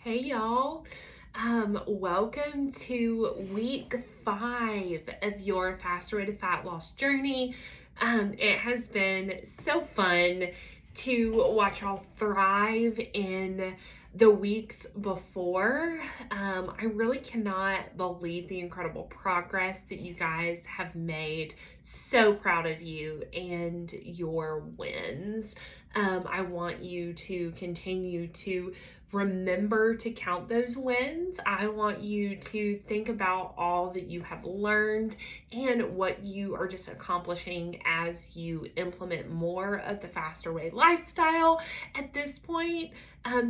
Hey y'all. Welcome to week 5 of your Faster Way to Fat Loss journey. It has been so fun to watch y'all thrive in the weeks before. I really cannot believe the incredible progress that you guys have made. So proud of you and your wins. I want you to continue to remember to count those wins. I want you to think about all that you have learned and what you are just accomplishing as you implement more of the Faster Way lifestyle. At this point,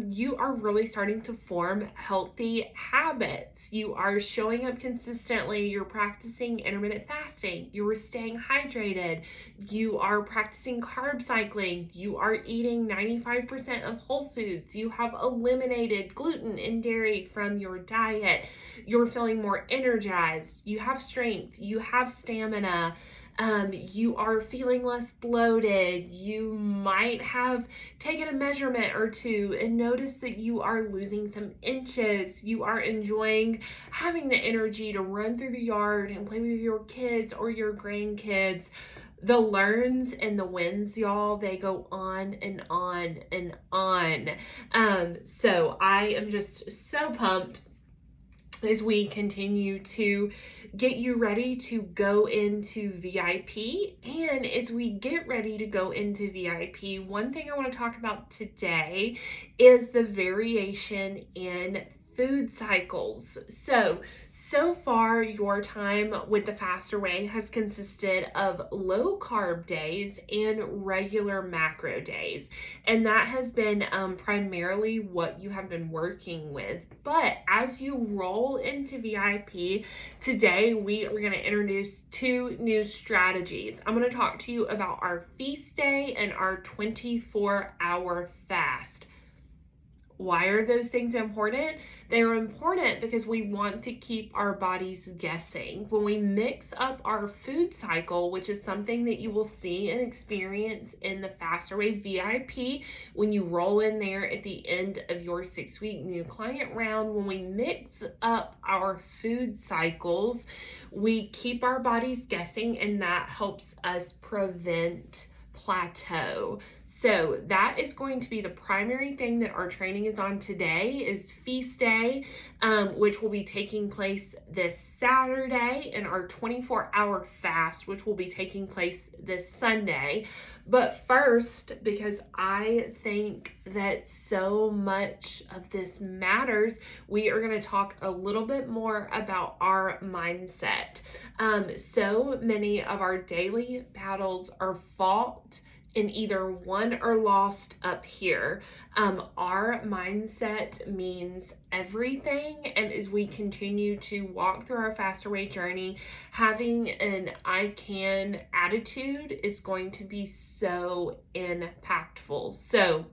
you are really starting to form healthy habits. You are showing up consistently. You're practicing intermittent fasting. You're staying hydrated. You are practicing carb cycling. You are eating 95% of whole foods. You have eliminated gluten and dairy from your diet. You're feeling more energized. You have strength. You have stamina. You are feeling less bloated. You might have taken a measurement or two and noticed that you are losing some inches. You are enjoying having the energy to run through the yard and play with your kids or your grandkids. The learns and the wins, y'all, they go on and on and on. So I am just so pumped as we continue to get you ready to go into VIP. And as we get ready to go into VIP, one thing I want to talk about today is the variation in food cycles. So far, your time with the Faster Way has consisted of low carb days and regular macro days. And that has been primarily what you have been working with. But as you roll into VIP, today we are going to introduce 2 new strategies. I'm going to talk to you about our feast day and our 24-hour fast. Why are those things important? They're important because we want to keep our bodies guessing. When we mix up our food cycle, which is something that you will see and experience in the Faster Way VIP, when you roll in there at the end of your 6-week new client round, when we mix up our food cycles, we keep our bodies guessing, and that helps us prevent plateau. So that is going to be the primary thing that our training is on today is feast day, which will be taking place this Saturday, and our 24-hour fast, which will be taking place this Sunday. But first, because I think that so much of this matters, we are going to talk a little bit more about our mindset. So many of our daily battles are fought and either won or lost up here. Our mindset means everything, and as we continue to walk through our Faster Way journey, having an I can attitude is going to be so impactful. So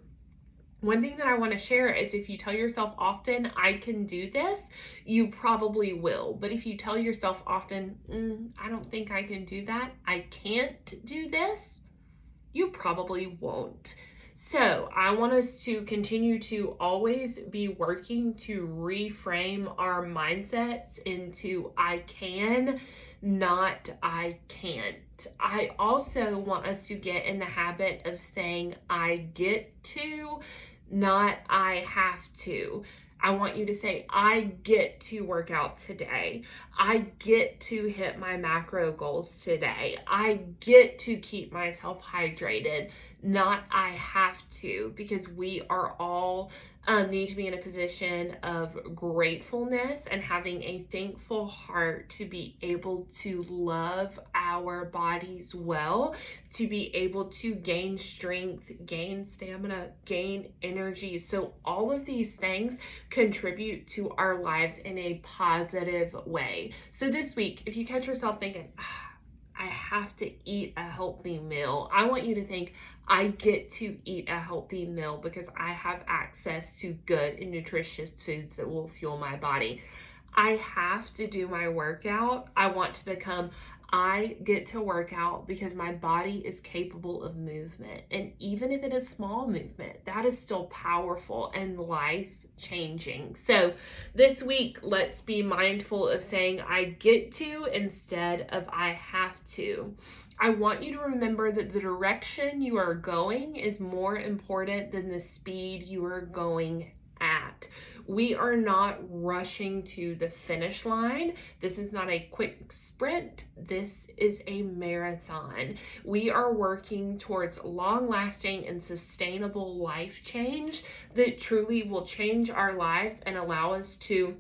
one thing that I want to share is if you tell yourself often, I can do this, you probably will. But if you tell yourself often, I don't think I can do that, I can't do this, you probably won't. So I want us to continue to always be working to reframe our mindsets into I can, not I can't. I also want us to get in the habit of saying I get to, not I have to. I want you to say, I get to work out today. I get to hit my macro goals today. I get to keep myself hydrated, not I have to, because we are all need to be in a position of gratefulness and having a thankful heart to be able to love our bodies well, to be able to gain strength, gain stamina, gain energy. So all of these things contribute to our lives in a positive way. So this week, if you catch yourself thinking, I have to eat a healthy meal, I want you to think, I get to eat a healthy meal because I have access to good and nutritious foods that will fuel my body. I have to do my workout. I want to become I get to work out because my body is capable of movement. And even if it is small movement, that is still powerful and life changing. So this week, let's be mindful of saying I get to instead of I have to. I want you to remember that the direction you are going is more important than the speed you are going at. We are not rushing to the finish line. This is not a quick sprint. This is a marathon. We are working towards long-lasting and sustainable life change that truly will change our lives and allow us to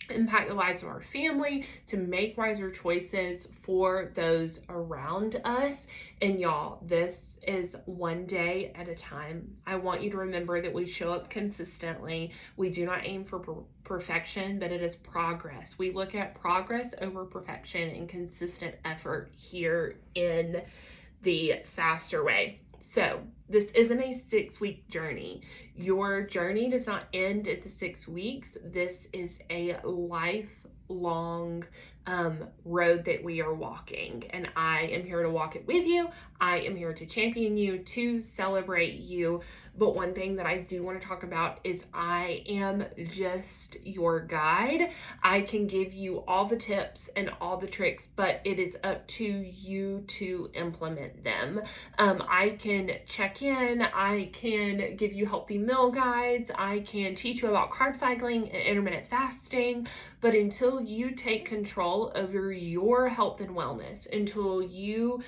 impact the lives of our family, to make wiser choices for those around us. And y'all, this is one day at a time. I want you to remember that we show up consistently. We do not aim for perfection, but it is progress. We look at progress over perfection and consistent effort here in the Faster Way. So this isn't a 6-week journey. Your journey does not end at the 6 weeks. This is a lifelong road that we are walking, and I am here to walk it with you. I am here to champion you, to celebrate you. But one thing that I do want to talk about is I am just your guide. I can give you all the tips and all the tricks, but it is up to you to implement them. I can check in, I can give you healthy meal guides, I can teach you about carb cycling and intermittent fasting, but until you take control over your health and wellness, until you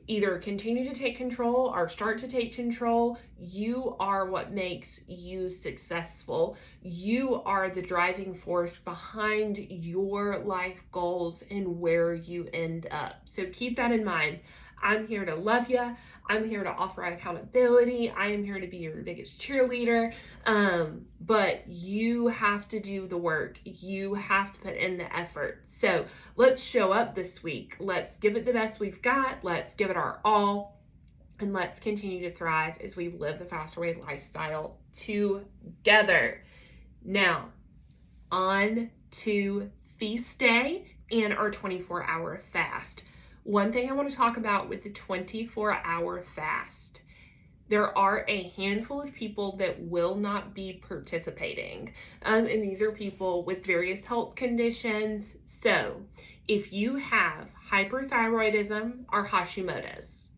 either continue to take control or start to take control, you are what makes you successful. You are the driving force behind your life goals and where you end up. So keep that in mind. I'm here to love you. I'm here to offer accountability. I am here to be your biggest cheerleader. But you have to do the work. You have to put in the effort. So let's show up this week. Let's give it the best we've got. Let's give it our all. And let's continue to thrive as we live the Faster Way lifestyle together. Now, on to feast day and our 24-hour fast. One thing I want to talk about with the 24-hour fast, there are a handful of people that will not be participating. And these are people with various health conditions. So if you have hyperthyroidism or Hashimoto's,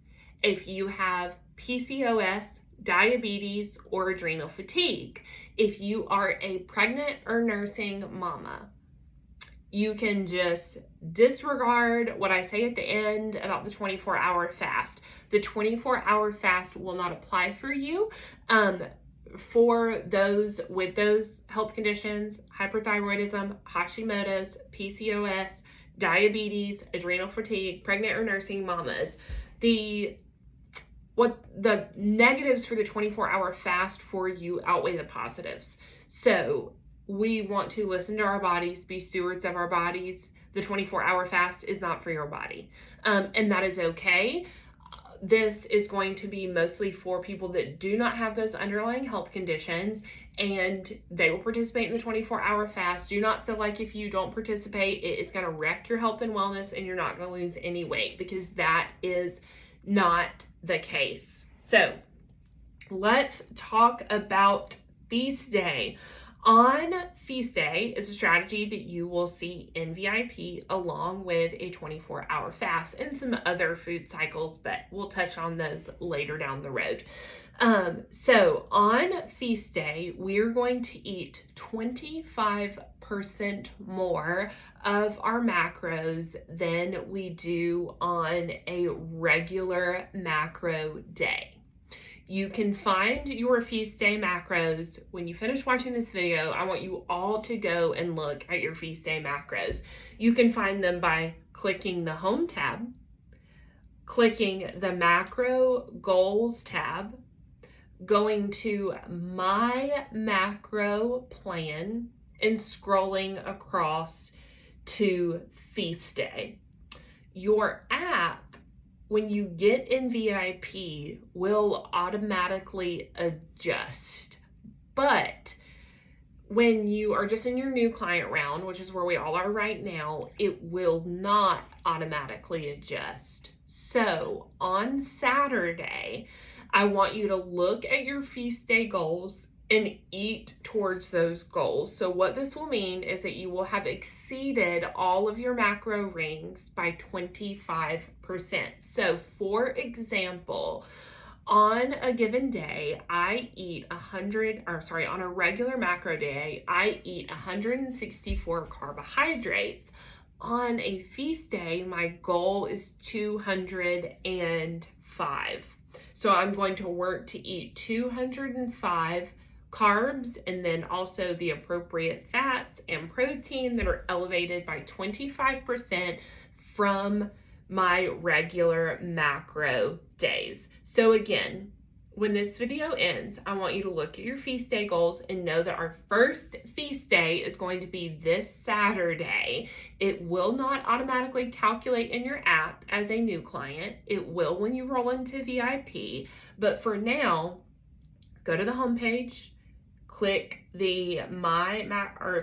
if you have PCOS, diabetes, or adrenal fatigue, if you are a pregnant or nursing mama, you can just disregard what I say at the end about the 24-hour fast. The 24-hour fast will not apply for you. For those with those health conditions, hyperthyroidism, Hashimoto's, PCOS, diabetes, adrenal fatigue, pregnant or nursing mamas, the negatives for the 24-hour fast for you outweigh the positives. So we want to listen to our bodies, be stewards of our bodies. The 24-hour fast is not for your body, and that is okay. This is going to be mostly for people that do not have those underlying health conditions, and they will participate in the 24-hour fast. Do not feel like if you don't participate, it is going to wreck your health and wellness and you're not going to lose any weight, because that is not the case. So let's talk about feast day. On feast day is a strategy that you will see in VIP along with a 24-hour fast and some other food cycles, but we'll touch on those later down the road. So on feast day, we're going to eat 25% more of our macros than we do on a regular macro day. You can find your feast day macros. When you finish watching this video, I want you all to go and look at your feast day macros. You can find them by clicking the Home tab, clicking the Macro Goals tab, going to My Macro Plan, and scrolling across to feast day. Your app, when you get in VIP, will automatically adjust. But when you are just in your new client round, which is where we all are right now, it will not automatically adjust. So on Saturday, I want you to look at your feast day goals and eat towards those goals. So what this will mean is that you will have exceeded all of your macro rings by 25%. So for example, on a given day, I eat on a regular macro day, I eat 164 carbohydrates. On a feast day, my goal is 205. So I'm going to work to eat 205 carbs and then also the appropriate fats and protein that are elevated by 25% from my regular macro days. So again, when this video ends, I want you to look at your feast day goals and know that our first feast day is going to be this Saturday. It will not automatically calculate in your app as a new client. It will when you roll into VIP. But for now, go to the homepage, click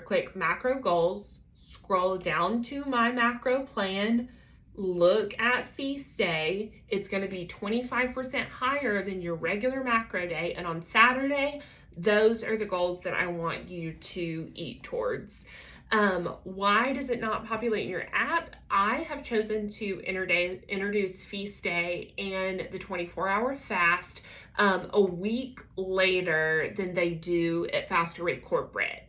click macro goals, scroll down to my macro plan, look at feast day. It's going to be 25% higher than your regular macro day. And on Saturday, those are the goals that I want you to eat towards. Why does it not populate in your app? I have chosen to introduce feast day and the 24-hour fast a week later than they do at Faster Rate Corporate.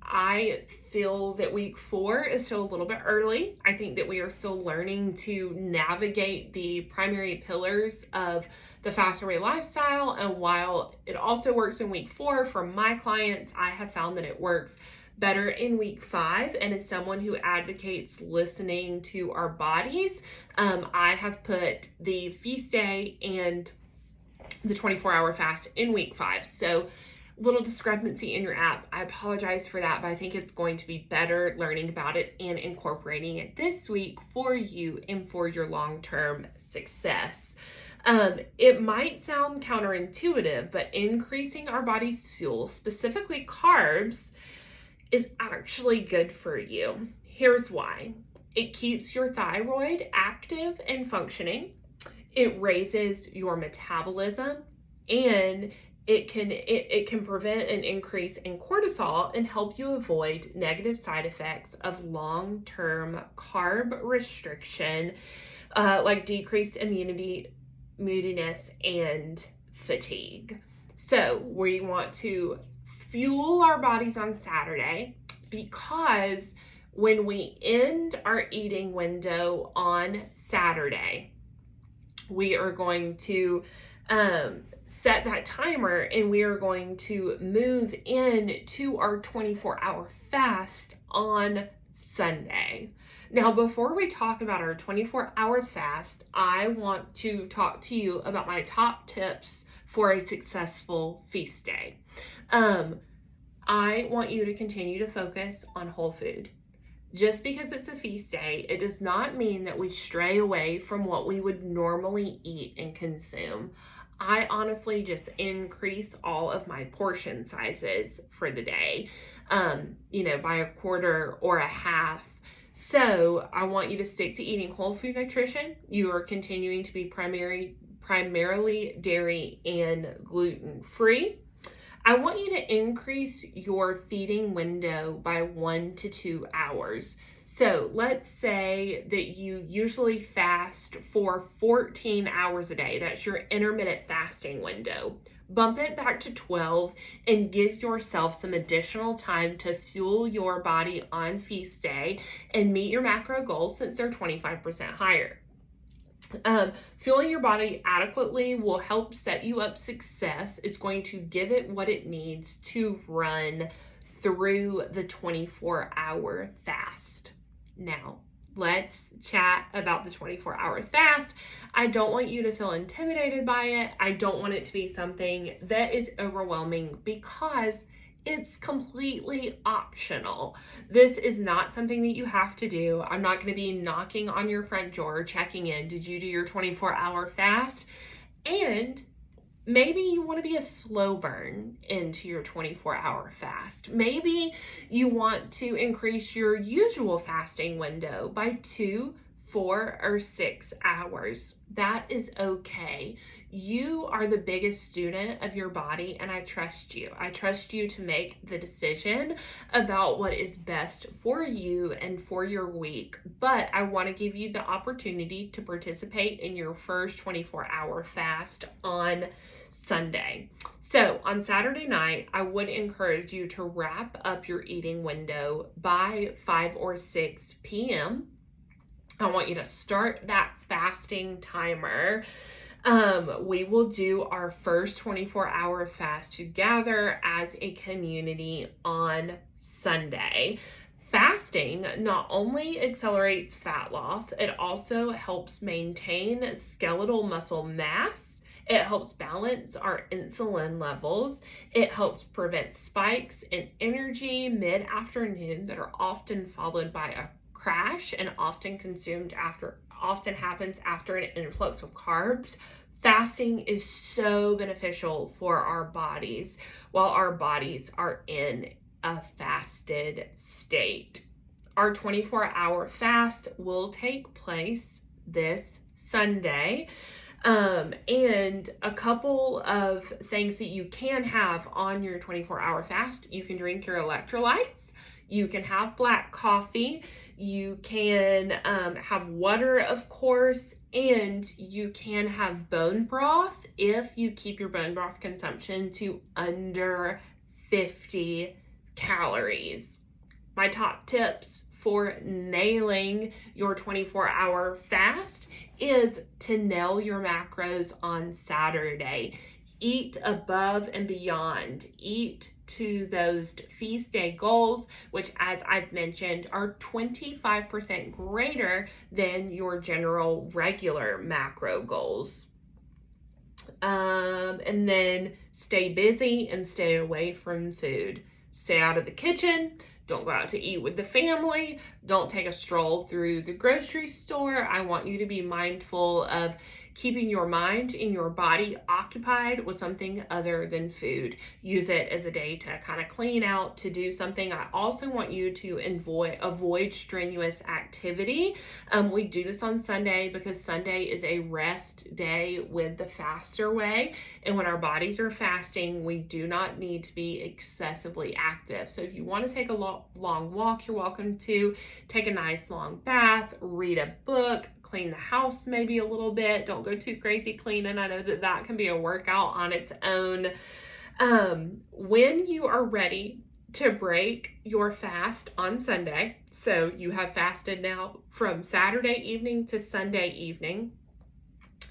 I feel that week 4 is still a little bit early. I think that we are still learning to navigate the primary pillars of the Faster Rate lifestyle. And while it also works in week 4 for my clients, I have found that it works better in week 5. And as someone who advocates listening to our bodies, I have put the feast day and the 24-hour fast in week 5. So little discrepancy in your app. I apologize for that, but I think it's going to be better learning about it and incorporating it this week for you and for your long-term success. It might sound counterintuitive, but increasing our body's fuel, specifically carbs, is actually good for you. Here's why. It keeps your thyroid active and functioning. It raises your metabolism, and it can prevent an increase in cortisol and help you avoid negative side effects of long-term carb restriction, like decreased immunity, moodiness, and fatigue. So we want to fuel our bodies on Saturday, because when we end our eating window on Saturday, we are going to set that timer and we are going to move into our 24-hour fast on Sunday. Now, before we talk about our 24-hour fast, I want to talk to you about my top tips for a successful feast day. I want you to continue to focus on whole food. Just because it's a feast day, it does not mean that we stray away from what we would normally eat and consume. I honestly just increase all of my portion sizes for the day, by a quarter or a half. So I want you to stick to eating whole food nutrition. You are continuing to be primarily dairy and gluten-free. I want you to increase your feeding window by 1 to 2 hours. So let's say that you usually fast for 14 hours a day. That's your intermittent fasting window. Bump it back to 12 and give yourself some additional time to fuel your body on feast day and meet your macro goals, since they're 25% higher. Fueling your body adequately will help set you up success. It's going to give it what it needs to run through the 24-hour fast. Now, let's chat about the 24-hour fast. I don't want you to feel intimidated by it. I don't want it to be something that is overwhelming, because it's completely optional. This is not something that you have to do. I'm not going to be knocking on your front door checking in. Did you do your 24-hour fast? And Maybe you want to be a slow burn into your 24-hour fast. Maybe you want to increase your usual fasting window by 2, 4, or 6 hours. That is okay. You are the biggest student of your body, and I trust you. I trust you to make the decision about what is best for you and for your week. But I want to give you the opportunity to participate in your first 24-hour fast on Sunday. So on Saturday night, I would encourage you to wrap up your eating window by 5 or 6 p.m. I want you to start that fasting timer. We will do our first 24-hour fast together as a community on Sunday. Fasting not only accelerates fat loss, it also helps maintain skeletal muscle mass. It helps balance our insulin levels. It helps prevent spikes in energy mid-afternoon that are often followed by a crash and often happens after an influx of carbs. Fasting is so beneficial for our bodies while our bodies are in a fasted state. Our 24-hour fast will take place this Sunday. And a couple of things that you can have on your 24-hour fast: you can drink your electrolytes, you can have black coffee, you can have water, of course, and you can have bone broth if you keep your bone broth consumption to under 50 calories. My top tips for nailing your 24-hour fast is to nail your macros on Saturday. Eat above and beyond. Eat to those feast day goals, which, as I've mentioned, are 25% greater than your general regular macro goals. And then stay busy and stay away from food. Stay out of the kitchen. Don't go out to eat with the family. Don't take a stroll through the grocery store. I want you to be mindful of keeping your mind and your body occupied with something other than food. Use it as a day to kind of clean out, to do something. I also want you to avoid strenuous activity. We do this on Sunday because Sunday is a rest day with the faster way. And when our bodies are fasting, we do not need to be excessively active. So if you want to take a long walk, you're welcome to. Take a nice long bath, read a book, clean the house maybe a little bit. Don't go too crazy cleaning. I know that can be a workout on its own. When you are ready to break your fast on Sunday, so you have fasted now from Saturday evening to Sunday evening,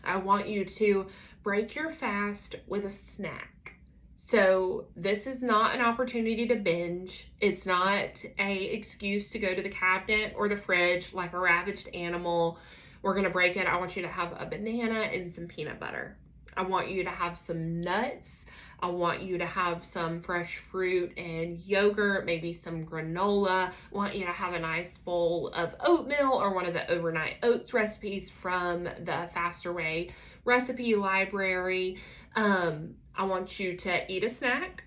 I want you to break your fast with a snack. So this is not an opportunity to binge. It's not an excuse to go to the cabinet or the fridge like a ravaged animal. We're going to break it. I want you to have a banana and some peanut butter. I want you to have some nuts. I want you to have some fresh fruit and yogurt, maybe some granola. I want you to have a nice bowl of oatmeal or one of the overnight oats recipes from the Faster Way recipe library. I want you to eat a snack,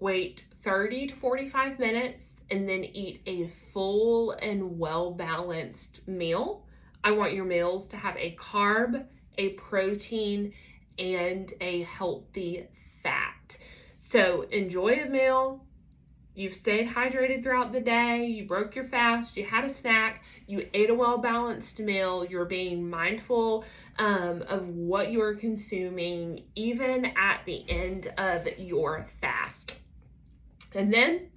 wait 30 to 45 minutes, and then eat a full and well-balanced meal. I want your meals to have a carb, a protein, and a healthy fat. So enjoy a meal. You've stayed hydrated throughout the day. You broke your fast. You had a snack. You ate a well-balanced meal. You're being mindful of what you're consuming, even at the end of your fast. And then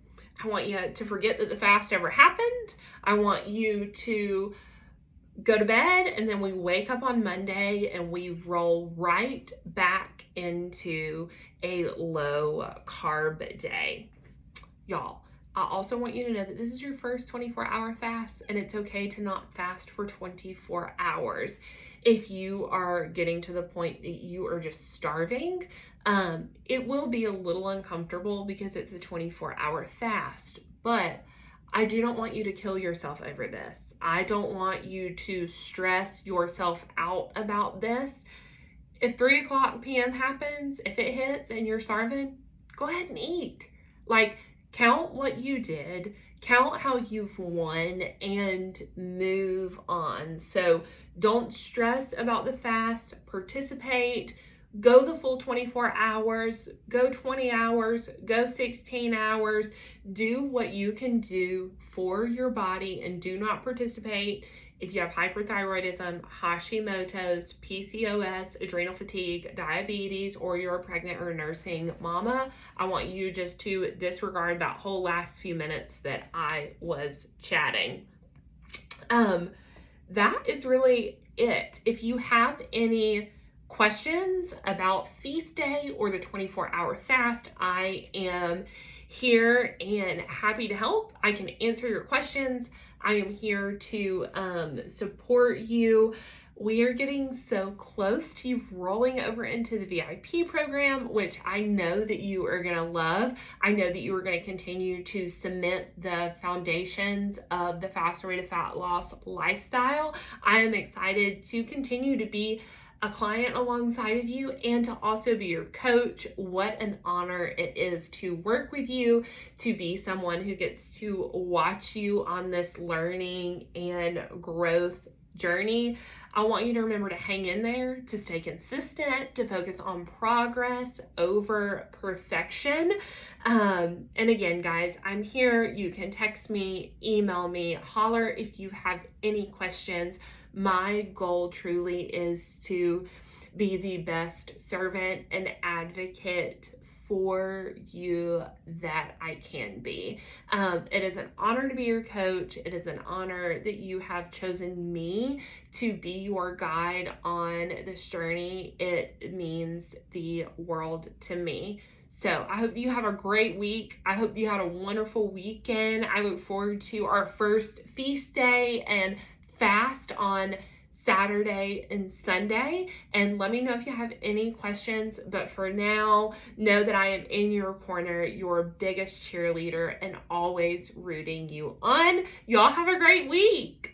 I want you to forget that the fast ever happened. I want you to go to bed, and then we wake up on Monday and we roll right back into a low carb day. Y'all, I also want you to know that this is your first 24-hour fast, and it's okay to not fast for 24 hours. If you are getting to the point that you are just starving, it will be a little uncomfortable because it's a 24-hour fast, but I do not want you to kill yourself over this. I don't want you to stress yourself out about this. if 3 o'clock p.m. happens, if it hits and you're starving, go ahead and eat. Like, count what you did, count how you've won, and move on. So don't stress about the fast, participate. Go the full 24 hours, go 20 hours, go 16 hours. Do what you can do for your body and do not participate if you have hyperthyroidism, Hashimoto's, PCOS, adrenal fatigue, diabetes, or you're a pregnant or nursing mama. I want you just to disregard that whole last few minutes that I was chatting. That is really it. If you have any questions about feast day or the 24-hour fast, I am here and happy to help. I can answer your questions. I am here to support you. We are getting so close to rolling over into the VIP program, which I know that you are going to love. I know that you are going to continue to cement the foundations of the Faster Way to Fat Loss lifestyle. I am excited to continue to be a client alongside of you and to also be your coach. What an honor it is to work with you, to be someone who gets to watch you on this learning and growth journey. I want you to remember to hang in there, to stay consistent, to focus on progress over perfection. And again, guys, I'm here. You can text me, email me, holler if you have any questions. My goal truly is to be the best servant and advocate for you that I can be. It is an honor to be your coach. It is an honor that you have chosen me to be your guide on this journey. It means the world to me. So I hope you have a great week. I hope you had a wonderful weekend. I look forward to our first feast day and fast on Saturday and Sunday, and let me know if you have any questions. But for now, know that I am in your corner, your biggest cheerleader, and always rooting you on. Y'all have a great week.